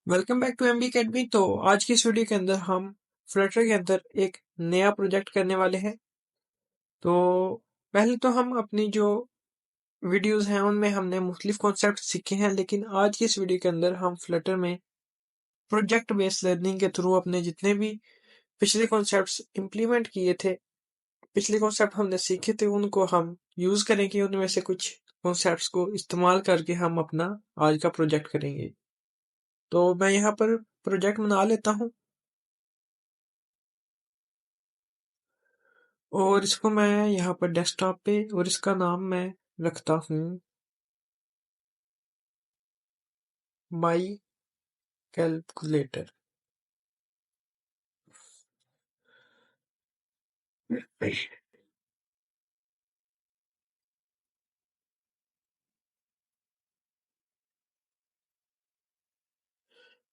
Welcome back to MB academy. तो आज की इस वीडियो के अंदर हम फ्लटर के अंदर एक नया प्रोजेक्ट करने वाले हैं। तो पहले तो हम अपनी जो वीडियोस हैं उनमें हमने मुख्तलिफ कॉन्सेप्ट सीखे हैं, लेकिन आज की इस वीडियो के अंदर हम फ्लटर में प्रोजेक्ट बेस्ड लर्निंग के थ्रू अपने जितने भी पिछले कॉन्सेप्ट्स इम्प्लीमेंट किए थे, पिछले कॉन्सेप्ट हमने सीखे थे, उनको हम यूज करेंगे। उनमें से कुछ कॉन्सेप्ट्स को इस्तेमाल करके हम अपना आज का प्रोजेक्ट करेंगे। तो मैं यहाँ पर प्रोजेक्ट बना लेता हूँ और इसको मैं यहाँ पर डेस्कटॉप पे, और इसका नाम मैं रखता हूँ माई कैलकुलेटर।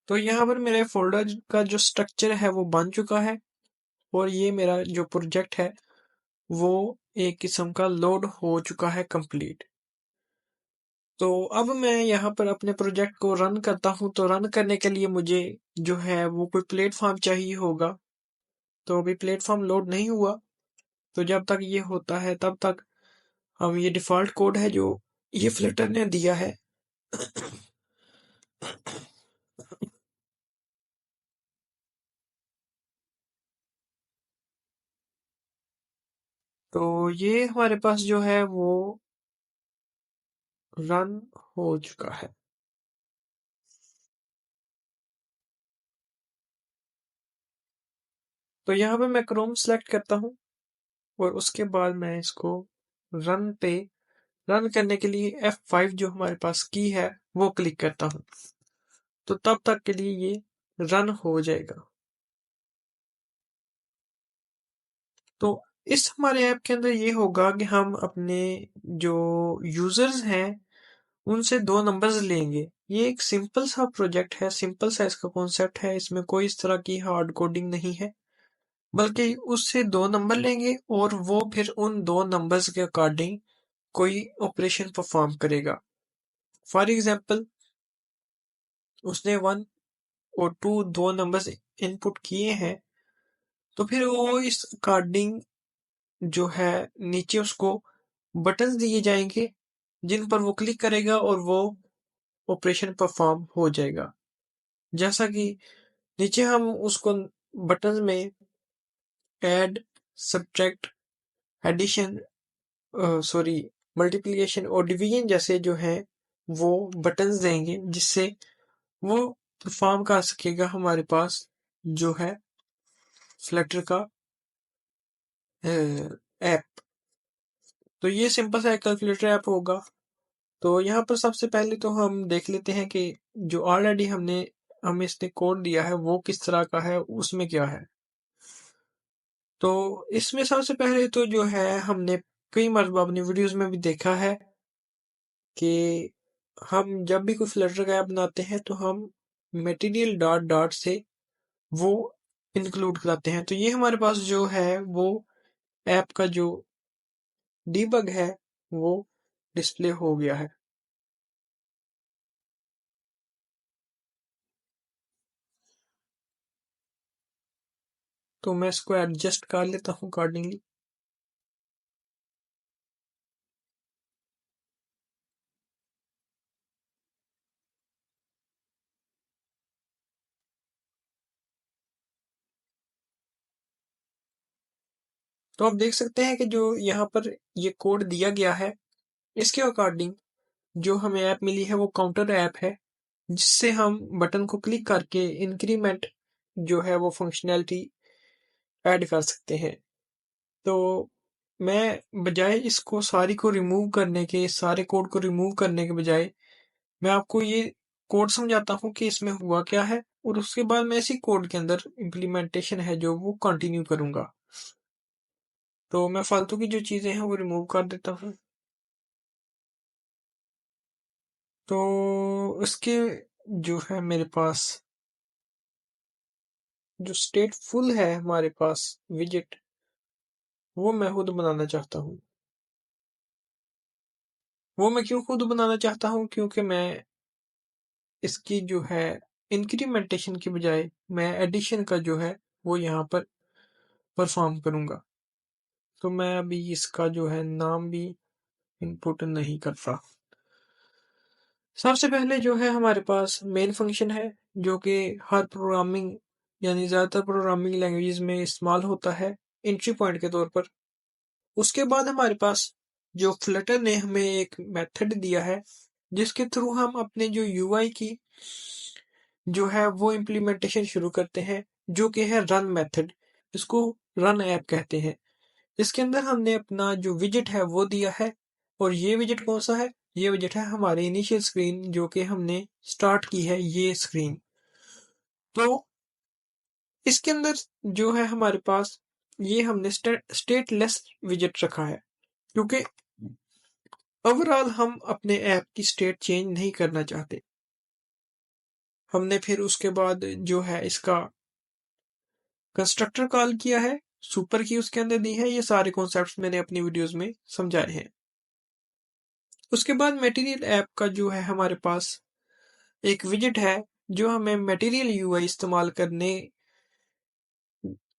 तो यहाँ पर मेरे फोल्डर का जो स्ट्रक्चर है वो बन चुका है, और ये मेरा जो प्रोजेक्ट है वो एक किस्म का लोड हो चुका है कंप्लीट। तो अब मैं यहाँ पर अपने प्रोजेक्ट को रन करता हूँ। तो रन करने के लिए मुझे जो है वो कोई प्लेटफॉर्म चाहिए होगा। तो अभी प्लेटफॉर्म लोड नहीं हुआ, तो जब तक ये होता है तब तक हम ये डिफॉल्ट कोड है जो ये फ्लटर ने दिया है तो ये हमारे पास जो है वो रन हो चुका है। तो यहाँ पे मैं क्रोम सेलेक्ट करता हूँ और उसके बाद मैं इसको रन पे, रन करने के लिए F5 जो हमारे पास की है वो क्लिक करता हूँ। तो तब तक के लिए ये रन हो जाएगा। तो इस हमारे ऐप के अंदर ये होगा कि हम अपने जो यूजर्स हैं उनसे दो नंबर्स लेंगे। ये एक सिंपल सा प्रोजेक्ट है, सिंपल सा इसका कॉन्सेप्ट है, इसमें कोई इस तरह की हार्ड कोडिंग नहीं है, बल्कि उससे दो नंबर लेंगे और वो फिर उन दो नंबर्स के अकॉर्डिंग कोई ऑपरेशन परफॉर्म करेगा। फॉर एग्जाम्पल, उसने 1 और 2 दो नंबर्स इनपुट किए हैं, तो फिर वो इस अकॉर्डिंग जो है नीचे उसको बटन्स दिए जाएंगे जिन पर वो क्लिक करेगा और वो ऑपरेशन परफॉर्म हो जाएगा। जैसा कि नीचे हम उसको बटन्स में add, subtract, addition, sorry, multiplication और डिवीजन जैसे जो है वो बटन्स देंगे, जिससे वो परफॉर्म कर सकेगा हमारे पास जो है फ्लटर का ऐप। तो ये सिंपल सा कैलकुलेटर ऐप होगा। तो यहाँ पर सबसे पहले तो हम देख लेते हैं कि जो ऑलरेडी हमें इसने कोड दिया है वो किस तरह का है, उसमें क्या है। तो इसमें सबसे पहले तो जो है हमने कई मरतबा अपनी वीडियोस में भी देखा है कि हम जब भी कोई फ्लटर का ऐप बनाते हैं तो हम मटेरियल डॉट डॉट से वो इंक्लूड कराते हैं। तो ये हमारे पास जो है वो ऐप का जो डीबग है वो डिस्प्ले हो गया है। तो मैं इसको एडजस्ट कर लेता हूँ अकॉर्डिंगली। तो आप देख सकते हैं कि जो यहाँ पर ये कोड दिया गया है इसके अकॉर्डिंग जो हमें ऐप मिली है वो काउंटर ऐप है, जिससे हम बटन को क्लिक करके इंक्रीमेंट जो है वो फंक्शनैलिटी ऐड कर सकते हैं। तो मैं बजाय इसको सारी को रिमूव करने के, सारे कोड को रिमूव करने के बजाय मैं आपको ये कोड समझाता हूँ कि इसमें हुआ क्या है, और उसके बाद मैं इसी कोड के अंदर इम्प्लीमेंटेशन है जो वो कंटिन्यू करूंगा। तो मैं फालतू की जो चीजें हैं वो रिमूव कर देता हूँ। तो इसके जो है मेरे पास जो स्टेटफुल है हमारे पास विजेट, वो मैं खुद बनाना चाहता हूँ। वो मैं क्यों खुद बनाना चाहता हूँ, क्योंकि मैं इसकी जो है इंक्रीमेंटेशन की बजाय मैं एडिशन का जो है वो यहाँ पर परफॉर्म करूँगा। तो मैं अभी इसका जो है नाम भी इनपुट नहीं करता। सबसे पहले जो है हमारे पास मेन फंक्शन है, जो कि हर प्रोग्रामिंग यानी ज़्यादातर प्रोग्रामिंग लैंग्वेजेस में इस्तेमाल होता है एंट्री पॉइंट के तौर पर। उसके बाद हमारे पास जो फ्लटर ने हमें एक मेथड दिया है, जिसके थ्रू हम अपने जो यूआई की जो है वो इम्प्लीमेंटेशन शुरू करते हैं, जो कि है रन मेथड। इसको रन ऐप कहते हैं। इसके अंदर हमने अपना जो विजेट है वो दिया है, और ये विजेट कौन सा है? ये विजेट है हमारे इनिशियल स्क्रीन, जो कि हमने स्टार्ट की है ये स्क्रीन। तो इसके अंदर जो है हमारे पास ये हमने स्टेटलेस विजेट रखा है, क्योंकि ओवरऑल हम अपने ऐप की स्टेट चेंज नहीं करना चाहते। हमने फिर उसके बाद जो है इसका कंस्ट्रक्टर कॉल किया है, सुपर की उसके अंदर दी है। ये सारे कॉन्सेप्ट्स मैंने अपनी वीडियोस में समझाए हैं। उसके बाद मटेरियल ऐप का जो है हमारे पास एक विजेट है, जो हमें मटेरियल यूआई इस्तेमाल करने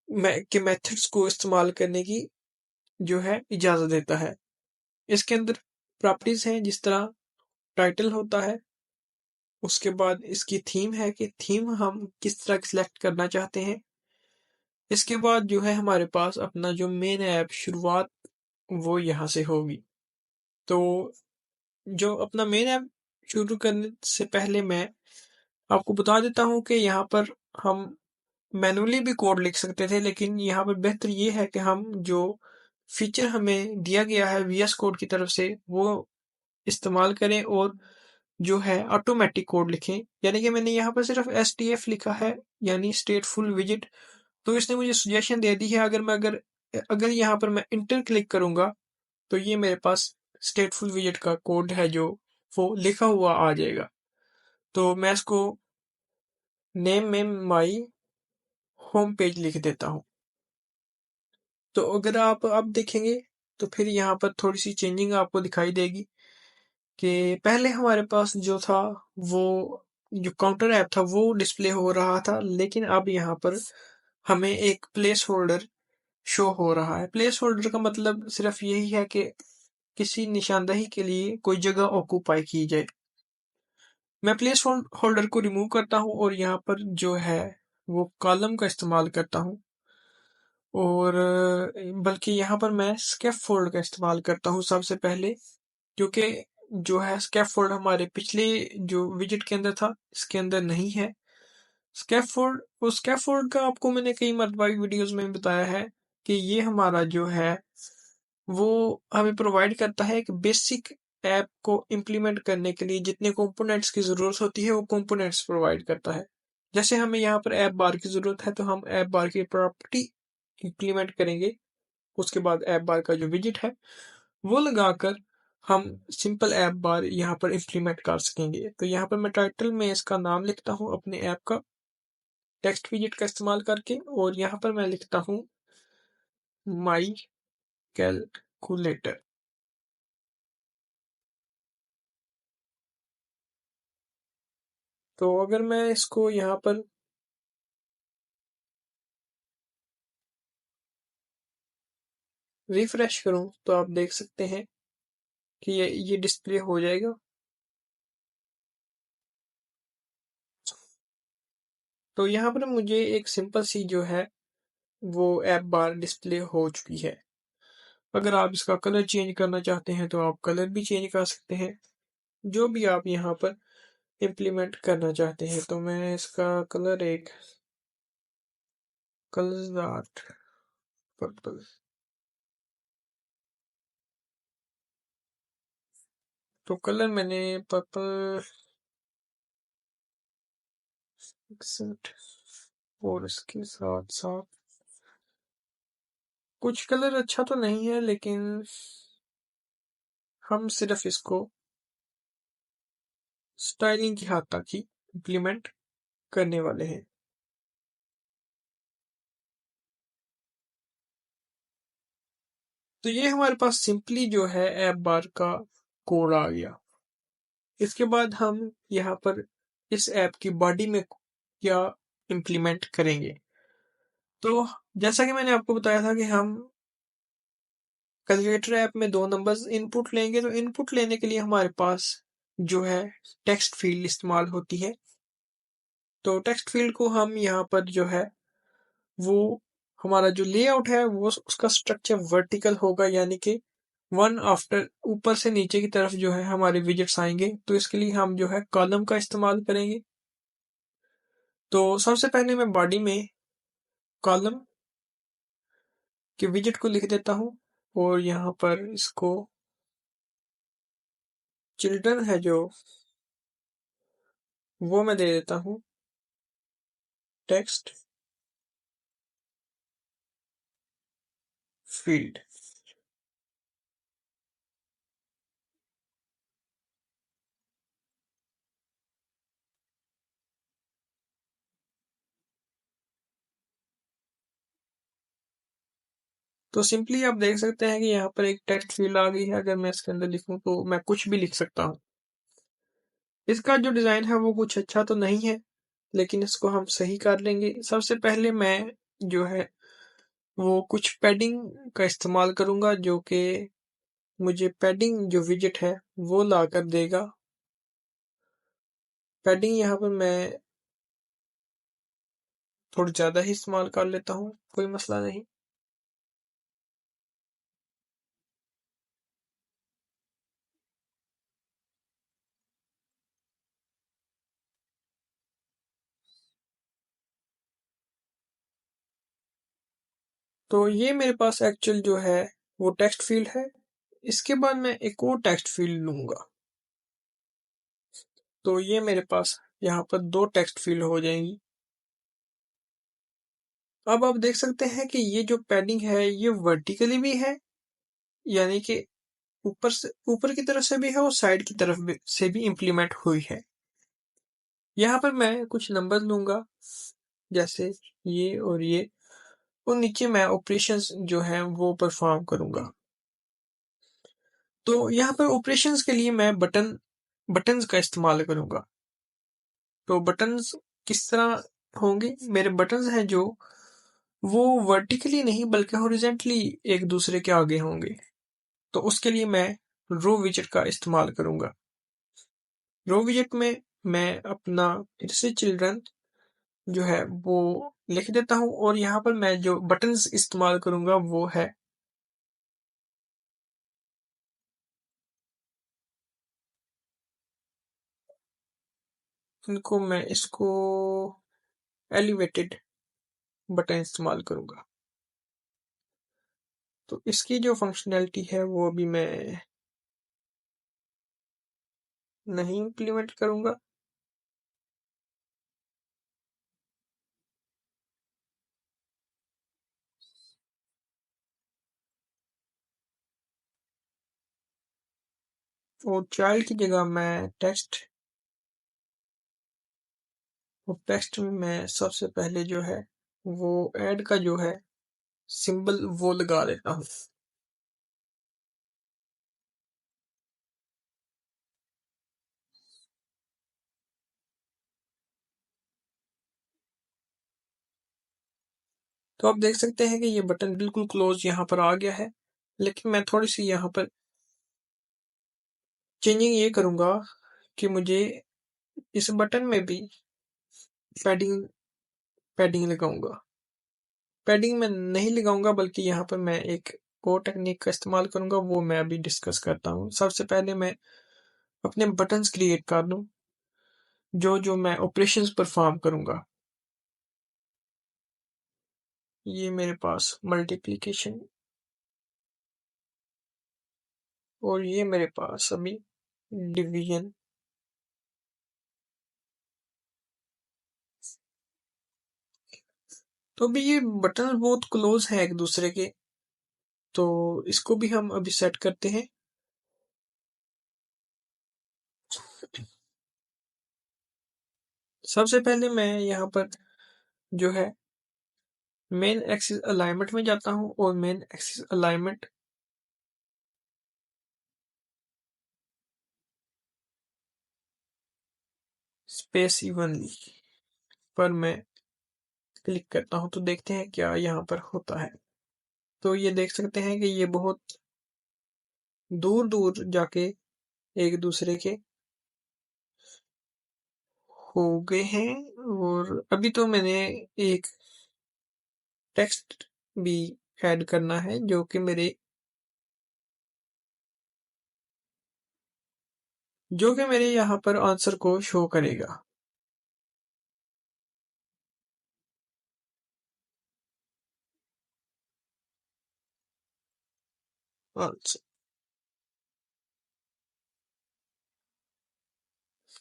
के मेथड्स को इस्तेमाल करने की जो है इजाजत देता है। इसके अंदर प्रॉपर्टीज हैं, जिस तरह टाइटल होता है। उसके बाद इसकी थीम है कि थीम हम किस तरह सिलेक्ट करना चाहते हैं। इसके बाद जो है हमारे पास अपना जो मेन ऐप शुरुआत वो यहाँ से होगी। तो जो अपना मेन ऐप शुरू करने से पहले मैं आपको बता देता हूँ कि यहाँ पर हम मैनुअली भी कोड लिख सकते थे, लेकिन यहाँ पर बेहतर ये है कि हम जो फीचर हमें दिया गया है वीएस कोड की तरफ से वो इस्तेमाल करें और जो है ऑटोमेटिक कोड लिखें। यानी कि मैंने यहाँ पर सिर्फ STF लिखा है, यानी स्टेटफुल विजेट। तो इसने मुझे सजेशन दे दी है, अगर अगर यहाँ पर मैं इंटर क्लिक करूंगा तो ये मेरे पास स्टेटफुल विजेट का कोड है जो वो लिखा हुआ आ जाएगा। तो मैं इसको नेम में माई होम पेज लिख देता हूँ। तो अगर आप अब देखेंगे तो फिर यहाँ पर थोड़ी सी चेंजिंग आपको दिखाई देगी कि पहले हमारे पास जो था वो जो काउंटर ऐप था वो डिस्प्ले हो रहा था, लेकिन अब यहाँ पर हमें एक प्लेस होल्डर शो हो रहा है। प्लेस होल्डर का मतलब सिर्फ यही है कि किसी निशानदेही के लिए कोई जगह ऑक्यूपाई की जाए। मैं प्लेस होल्डर को रिमूव करता हूँ और यहाँ पर जो है वो कॉलम का इस्तेमाल करता हूँ, और बल्कि यहाँ पर मैं स्कैफोल्ड का इस्तेमाल करता हूँ सबसे पहले, क्योंकि जो है स्कैफोल्ड हमारे पिछले जो विजेट के अंदर था इसके अंदर नहीं है। स्कैफोल्ड का आपको मैंने कई मरतबा वीडियोस में बताया है कि ये हमारा जो है वो हमें प्रोवाइड करता है एक बेसिक ऐप को इम्प्लीमेंट करने के लिए जितने कंपोनेंट्स की ज़रूरत होती है वो कंपोनेंट्स प्रोवाइड करता है। जैसे हमें यहाँ पर ऐप बार की ज़रूरत है तो हम ऐप बार की प्रॉपर्टी इम्प्लीमेंट करेंगे। उसके बाद ऐप बार का जो विजेट है वो लगाकर हम सिंपल ऐप बार यहाँ पर इम्प्लीमेंट कर सकेंगे। तो यहाँ पर मैं टाइटल में इसका नाम लिखता हूँ अपने ऐप का टेक्स्ट विजेट का इस्तेमाल करके, और यहाँ पर मैं लिखता हूँ माई कैलकुलेटर। तो अगर मैं इसको यहाँ पर रिफ्रेश करूं तो आप देख सकते हैं कि ये डिस्प्ले हो जाएगा। तो यहाँ पर मुझे एक सिंपल सी जो है वो ऐप बार डिस्प्ले हो चुकी है। अगर आप इसका कलर चेंज करना चाहते हैं तो आप कलर भी चेंज कर सकते हैं, जो भी आप यहाँ पर इम्प्लीमेंट करना चाहते हैं। तो मैं इसका कलर एक कलरदार पर्पल, तो कलर मैंने पर्पल और इसके साथ साथ कुछ कलर अच्छा तो नहीं है, लेकिन हम सिर्फ इसको स्टाइलिंग की हद तक ही इम्प्लीमेंट करने वाले हैं। तो ये हमारे पास सिंपली जो है ऐप बार का कोड आ गया। इसके बाद हम यहाँ पर इस ऐप की बॉडी में या इम्प्लीमेंट करेंगे। तो जैसा कि मैंने आपको बताया था कि हम कैलकुलेटर ऐप में 2 नंबर्स इनपुट लेंगे, तो इनपुट लेने के लिए हमारे पास जो है टेक्स्ट फील्ड इस्तेमाल होती है। तो टेक्स्ट फील्ड को हम यहाँ पर जो है वो हमारा जो लेआउट है वो उसका स्ट्रक्चर वर्टिकल होगा, यानी कि वन आफ्टर ऊपर से नीचे की तरफ जो है हमारे विजेट्स आएंगे। तो इसके लिए हम जो है कॉलम का इस्तेमाल करेंगे। तो सबसे पहले मैं बॉडी में कॉलम के विजेट को लिख देता हूँ और यहाँ पर इसको चिल्ड्रन है जो वो मैं दे देता हूँ टेक्स्ट फील्ड। तो सिंपली आप देख सकते हैं कि यहाँ पर एक टेक्स्ट फील्ड आ गई है। अगर मैं इसके अंदर लिखूं तो मैं कुछ भी लिख सकता हूँ। इसका जो डिज़ाइन है वो कुछ अच्छा तो नहीं है, लेकिन इसको हम सही कर लेंगे। सबसे पहले मैं जो है वो कुछ पैडिंग का इस्तेमाल करूंगा, जो कि मुझे पैडिंग जो विजेट है वो ला कर देगा। पैडिंग यहाँ पर मैं थोड़ी ज़्यादा ही इस्तेमाल कर लेता हूँ, कोई मसला नहीं। तो ये मेरे पास एक्चुअल जो है वो टेक्स्ट फील्ड है। इसके बाद मैं एक और टेक्स्ट फील्ड लूंगा, तो ये मेरे पास यहाँ पर 2 टेक्स्ट फील्ड हो जाएंगी। अब आप देख सकते हैं कि ये जो पैडिंग है ये वर्टिकली भी है, यानी कि ऊपर से ऊपर की तरफ से भी है और साइड की तरफ भी से भी इम्प्लीमेंट हुई है। यहाँ पर मैं कुछ नंबर लूंगा, जैसे ये और ये, और नीचे मैं ऑपरेशंस जो हैं वो परफॉर्म करूंगा। तो यहाँ पर ऑपरेशंस के लिए मैं बटन्स का इस्तेमाल करूंगा। तो बटन्स किस तरह होंगे? मेरे बटन्स हैं जो वो वर्टिकली नहीं बल्कि हॉरिजॉन्टली एक दूसरे के आगे होंगे। तो उसके लिए मैं रो विजेट का इस्तेमाल करूंगा। रो विजेट में मैं अपना फिर से चिल्ड्रन जो है वो लिख देता हूँ और यहाँ पर मैं जो बटन्स इस्तेमाल करूंगा वो है इनको मैं इसको एलिवेटेड बटन इस्तेमाल करूंगा। तो इसकी जो फंक्शनैलिटी है वो अभी मैं नहीं इम्प्लीमेंट करूंगा। और चाइल्ड की जगह मैं टेक्स्ट में मैं सबसे पहले जो है वो ऐड का जो है सिंबल वो लगा देता हूँ। तो आप देख सकते हैं कि ये बटन बिल्कुल क्लोज यहाँ पर आ गया है, लेकिन मैं थोड़ी सी यहाँ पर चेंजिंग ये करूंगा कि मुझे इस बटन में भी पैडिंग पैडिंग लगाऊंगा। पैडिंग में नहीं लगाऊंगा बल्कि यहाँ पर मैं एक और टेक्निक का इस्तेमाल करूंगा, वो मैं अभी डिस्कस करता हूँ। सबसे पहले मैं अपने बटन्स क्रिएट कर लूँ जो जो मैं ऑपरेशंस परफॉर्म करूंगा। ये मेरे पास मल्टीप्लिकेशन और ये मेरे पास अभी डिवीजन। तो अभी ये बटन बहुत क्लोज है एक दूसरे के, तो इसको भी हम अभी सेट करते हैं। सबसे पहले मैं यहाँ पर जो है मेन एक्सिस अलाइनमेंट में जाता हूँ और main axis alignment space evenly पर मैं क्लिक करता हूँ तो देखते हैं क्या यहाँ पर होता है। तो ये देख सकते हैं कि ये बहुत दूर दूर जाके एक दूसरे के हो गए हैं। और अभी तो मैंने एक टेक्स्ट भी ऐड करना है जो कि मेरे यहाँ पर आंसर को शो करेगा। आंसर।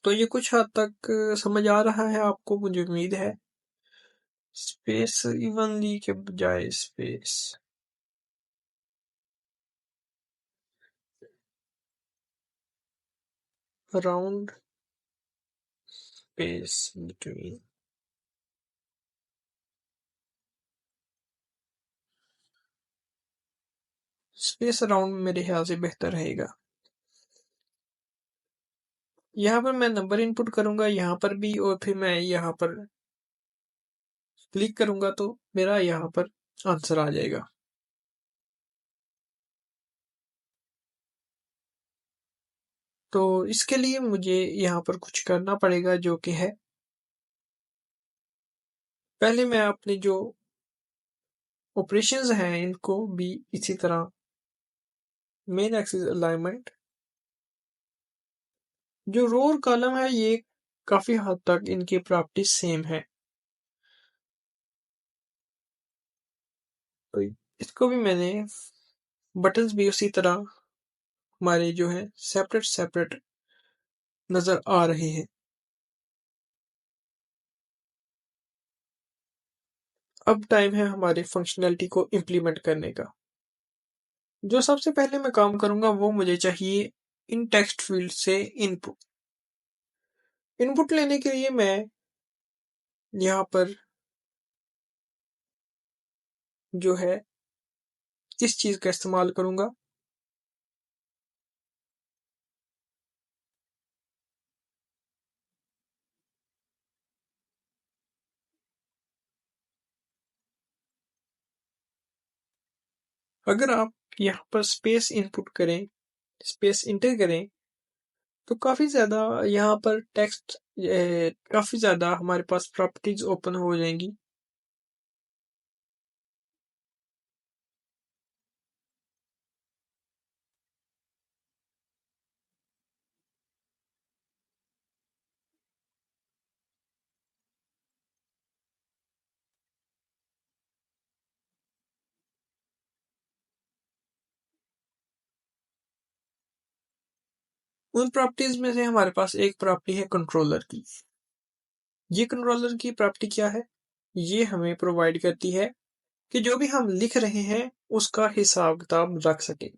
तो ये कुछ हद तक समझ आ रहा है आपको, मुझे उम्मीद है। स्पेस इवनली के बजाय space around, space between. Space around मेरे ख्याल से बेहतर रहेगा। यहाँ पर मैं नंबर इनपुट करूंगा यहाँ पर भी, और फिर मैं यहाँ पर क्लिक करूंगा तो मेरा यहाँ पर आंसर आ जाएगा। तो इसके लिए मुझे यहाँ पर कुछ करना पड़ेगा, जो कि है पहले मैं अपनी जो ऑपरेशंस हैं इनको भी इसी तरह मेन एक्सिस अलाइनमेंट, जो रो और कॉलम है ये काफी हद तक इनकी प्रॉपर्टी सेम है, तो इसको भी मैंने बटन्स भी उसी तरह हमारे जो है सेपरेट सेपरेट नजर आ रहे हैं। अब टाइम है हमारे फंक्शनैलिटी को इम्प्लीमेंट करने का। जो सबसे पहले मैं काम करूंगा वो मुझे चाहिए इन टेक्स्ट फील्ड से इनपुट। इनपुट लेने के लिए मैं यहाँ पर जो है इस चीज का इस्तेमाल करूंगा। अगर आप यहाँ पर स्पेस इनपुट करें, स्पेस इंटर करें, तो काफी ज्यादा यहाँ पर टेक्स्ट, काफी ज्यादा हमारे पास प्रॉपर्टीज ओपन हो जाएंगी। उन प्रॉपर्टीज में से हमारे पास एक प्रॉपर्टी है कंट्रोलर की। ये कंट्रोलर की प्रॉपर्टी क्या है? ये हमें प्रोवाइड करती है कि जो भी हम लिख रहे हैं उसका हिसाब किताब रख सके।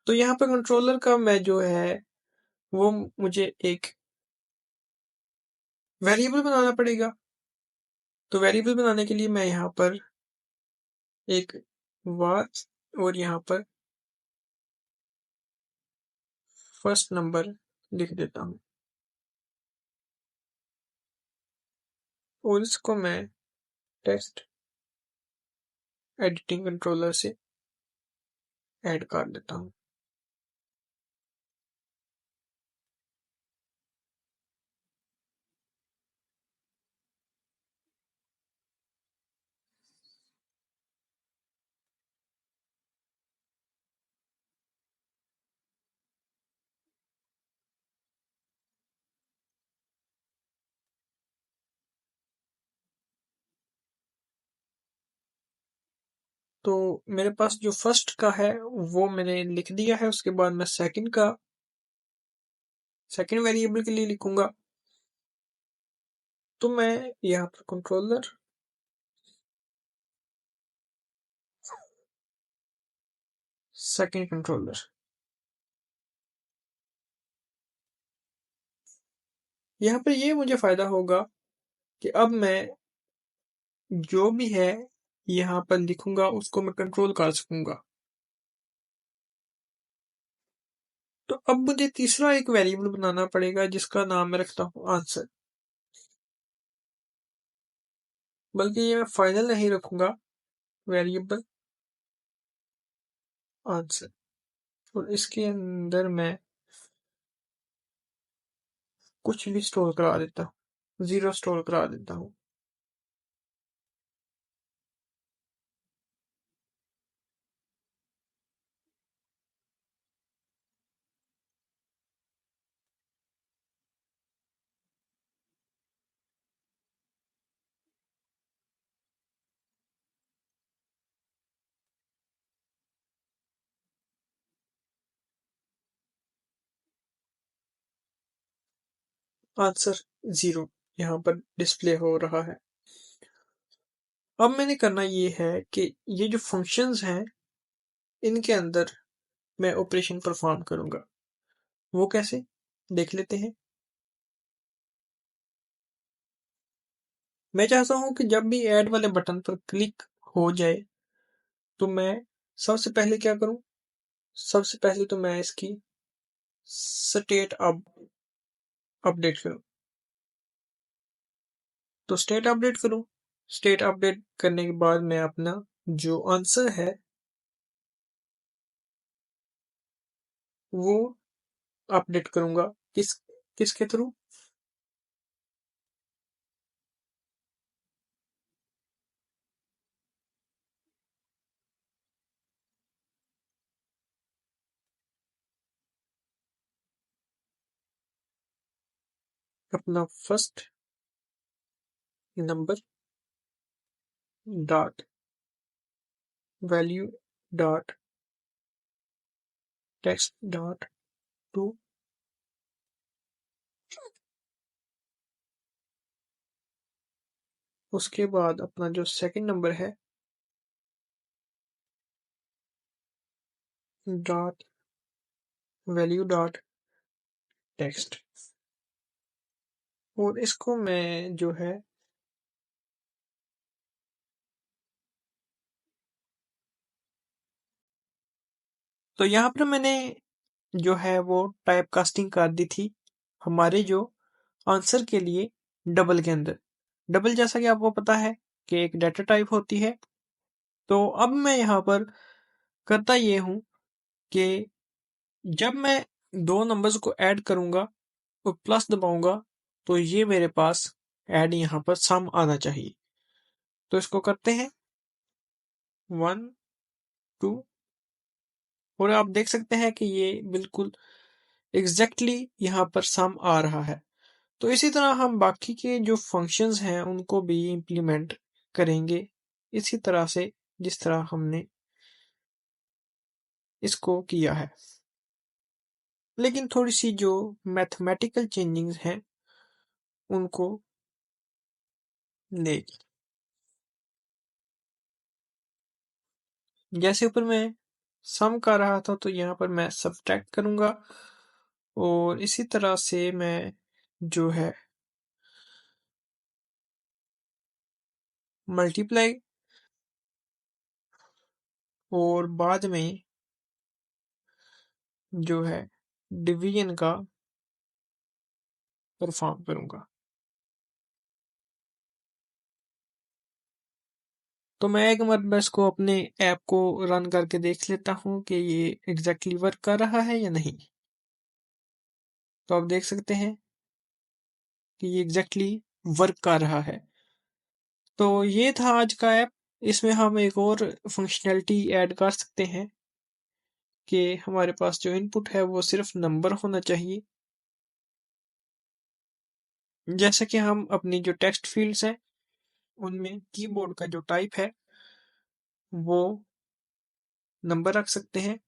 तो यहाँ पर कंट्रोलर का मैं जो है वो मुझे एक वेरिएबल बनाना पड़ेगा। तो वेरिएबल बनाने के लिए मैं यहाँ पर एक वाच और यहाँ पर फर्स्ट नंबर लिख देता हूँ, और इसको मैं टेक्स्ट एडिटिंग कंट्रोलर से ऐड कर देता हूँ। तो मेरे पास जो फर्स्ट का है वो मैंने लिख दिया है। उसके बाद मैं सेकंड वेरिएबल के लिए लिखूंगा। तो मैं यहाँ पर कंट्रोलर सेकंड कंट्रोलर, यहाँ पर ये मुझे फायदा होगा कि अब मैं जो भी है यहाँ पर लिखूंगा उसको मैं कंट्रोल कर सकूंगा। तो अब मुझे तीसरा एक वेरिएबल बनाना पड़ेगा जिसका नाम मैं रखता हूँ आंसर। बल्कि ये मैं फाइनल नहीं रखूंगा वेरिएबल आंसर, और इसके अंदर मैं कुछ भी स्टोर करा देता हूँ, 0 स्टोर करा देता हूँ। आंसर 0 यहाँ पर डिस्प्ले हो रहा है। अब मैंने करना ये है कि ये जो फंक्शंस हैं इनके अंदर मैं ऑपरेशन परफॉर्म करूंगा। वो कैसे, देख लेते हैं। मैं चाहता हूं कि जब भी ऐड वाले बटन पर क्लिक हो जाए तो मैं सबसे पहले क्या करूं, सबसे पहले तो मैं इसकी स्टेट अपडेट करूं। तो स्टेट अपडेट करूं, स्टेट अपडेट करने के बाद मैं अपना जो आंसर है वो अपडेट करूंगा। किसके थ्रू, अपना first number dot value dot text dot to, उसके बाद अपना जो सेकंड नंबर है डॉट वैल्यू डॉट टेक्स्ट, और इसको मैं जो है तो यहाँ पर मैंने जो है वो टाइप कास्टिंग कर दी थी हमारे जो आंसर के लिए डबल के अंदर। डबल जैसा कि आपको पता है कि एक डाटा टाइप होती है। तो अब मैं यहाँ पर करता ये हूँ कि जब मैं दो नंबर्स को ऐड करूंगा और प्लस दबाऊंगा तो ये मेरे पास ऐड यहाँ पर सम आना चाहिए। तो इसको करते हैं 1 2, और आप देख सकते हैं कि ये बिल्कुल एग्जैक्टली यहाँ पर सम आ रहा है। तो इसी तरह हम बाकी के जो फंक्शंस हैं उनको भी इम्प्लीमेंट करेंगे इसी तरह से जिस तरह हमने इसको किया है, लेकिन थोड़ी सी जो मैथमेटिकल चेंजिंग्स हैं उनको लेके। जैसे ऊपर मैं सम कर रहा था तो यहाँ पर मैं सब्ट्रैक्ट करूंगा, और इसी तरह से मैं जो है मल्टीप्लाई और बाद में जो है डिवीजन का परफॉर्म करूंगा। तो मैं एक मरतबा इसको अपने ऐप को रन करके देख लेता हूँ कि ये एग्जैक्टली वर्क कर रहा है या नहीं। तो आप देख सकते हैं कि ये एग्जैक्टली वर्क कर रहा है। तो ये था आज का ऐप। इसमें हम एक और फंक्शनैलिटी ऐड कर सकते हैं कि हमारे पास जो इनपुट है वो सिर्फ नंबर होना चाहिए। जैसे कि हम अपनी जो टेक्स्ट फील्ड्स हैं उनमें कीबोर्ड का जो टाइप है वो नंबर रख सकते हैं।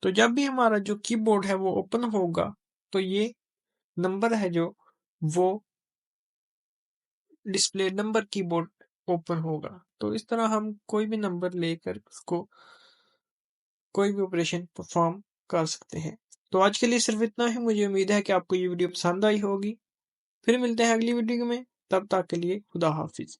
तो जब भी हमारा जो कीबोर्ड है वो ओपन होगा तो ये नंबर है जो वो डिस्प्ले नंबर कीबोर्ड ओपन होगा। तो इस तरह हम कोई भी नंबर लेकर उसको कोई भी ऑपरेशन परफॉर्म कर सकते हैं। तो आज के लिए सिर्फ इतना ही। मुझे उम्मीद है कि आपको ये वीडियो पसंद आई होगी। फिर मिलते हैं अगली वीडियो में, तब तक के लिए खुदा हाफिज।